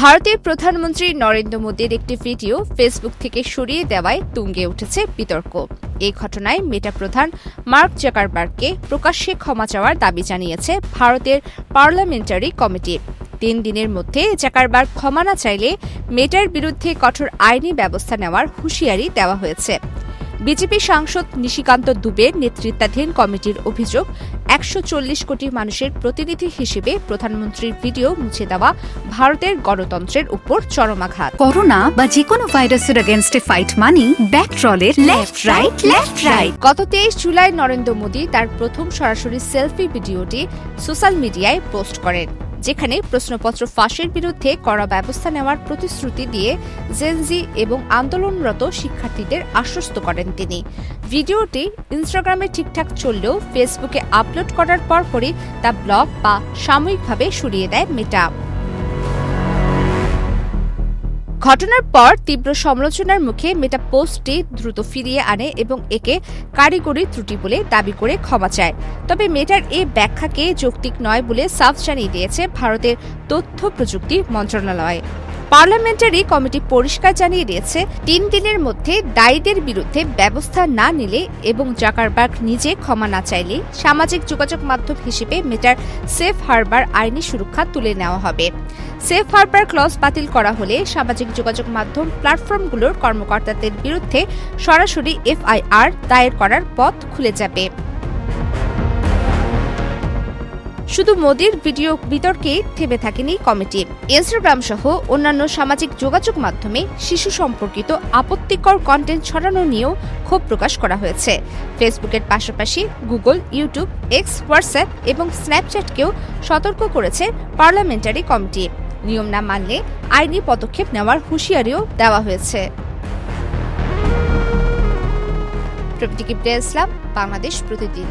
ভারতের প্রধানমন্ত্রী নরেন্দ্র মোদীর একটি ভিডিও ফেসবুক থেকে সরিয়ে দেওয়ায় তুঙ্গে উঠেছে বিতর্ক। এই ঘটনায় মেটা প্রধান মার্ক জাকারবার্গকে প্রকাশ্যে ক্ষমা চাওয়ার দাবি জানিয়েছে ভারতের পার্লামেন্টারি কমিটি। 3 দিনের মধ্যে জাকারবার্গ ক্ষমা না চাইলে মেটার বিরুদ্ধে কঠোর আইনি ব্যবস্থা নেওয়ার হুঁশিয়ারি দেওয়া হয়েছে। বিজেপি সাংসদ নিশিকান্ত দুবের নেতৃত্বাধীন কমিটির অভিযোগ, 140 কোটি মানুষের প্রতিনিধি হিসেবে প্রধানমন্ত্রীর ভিডিও মুছে দেওয়া ভারতের গণতন্ত্রের উপর চরম আঘাত। করোনা বা যেকোনো ভাইরাসের এগেইনস্টে ফাইট মানি ব্যাকট্রলের লেফট রাইট। গত 23 জুলাই নরেন্দ্র মোদী তার প্রথম সরাসরি সেলফি ভিডিওটি সোশ্যাল মিডিয়ায় পোস্ট করেন, যেখানে প্রশ্নপত্র ফাঁসের বিরুদ্ধে কড়া ব্যবস্থা নেওয়ার প্রতিশ্রুতি দিয়ে জেনজি এবং আন্দোলনরত শিক্ষার্থীদের আশ্বস্ত করেন তিনি। ভিডিওটি ইনস্টাগ্রামে ঠিকঠাক চললেও ফেসবুকে আপলোড করার পরপরই তা ব্লক বা সাময়িকভাবে সরিয়ে দেয় মেটা। ঘটনার পর তীব্র সমালোচনার মুখে মেটা পোস্টটি দ্রুত ফিরিয়ে আনে এবং একে কারিগরি ত্রুটি বলে দাবি করে ক্ষমা চায়। তবে মেটার এই ব্যাখ্যাকে যৌক্তিক নয় বলে সাফ জানিয়ে দিয়েছে ভারতের তথ্য প্রযুক্তি মন্ত্রণালয়। পার্লামেন্টারি কমিটি পরিষ্কার জানিয়ে দিয়েছে, 3 দিনের মধ্যে দায়ীদের বিরুদ্ধে ব্যবস্থা না নিলে এবং জাকারবার্গ নিজে ক্ষমা না চাইলে সামাজিক যোগাযোগ মাধ্যম হিসেবে মেটার সেফ হারবার আইনি সুরক্ষা তুলে নেওয়া হবে। সেফ হারবার ক্লজ বাতিল করা হলে সামাজিক যোগাযোগ মাধ্যম প্ল্যাটফর্মগুলোর কর্মকর্তাদের বিরুদ্ধে সরাসরি এফআইআর দায়ের করার পথ খুলে যাবে। শুধু মোদির ভিডিও বিতর্কে থেমে থাকেনি কমিটি। ইনস্টাগ্রাম সহ অন্যান্য সামাজিক যোগাযোগ মাধ্যমে শিশু সম্পর্কিত আপত্তিকর কন্টেন্ট ছড়ানো নিয়েও ক্ষোভ প্রকাশ করা হয়েছে। ফেসবুকের পাশাপাশি গুগল, ইউটিউব, এক্স, হোয়াটসঅ্যাপ এবং স্ন্যাপচ্যাটকেও সতর্ক করেছে পার্লামেন্টারি কমিটি। নিয়ম না মানলে আইনি পদক্ষেপ নেওয়ার হুঁশিয়ারিও দেওয়া হয়েছে। প্রবীর ইসলাম, বাংলাদেশ প্রতিদিন।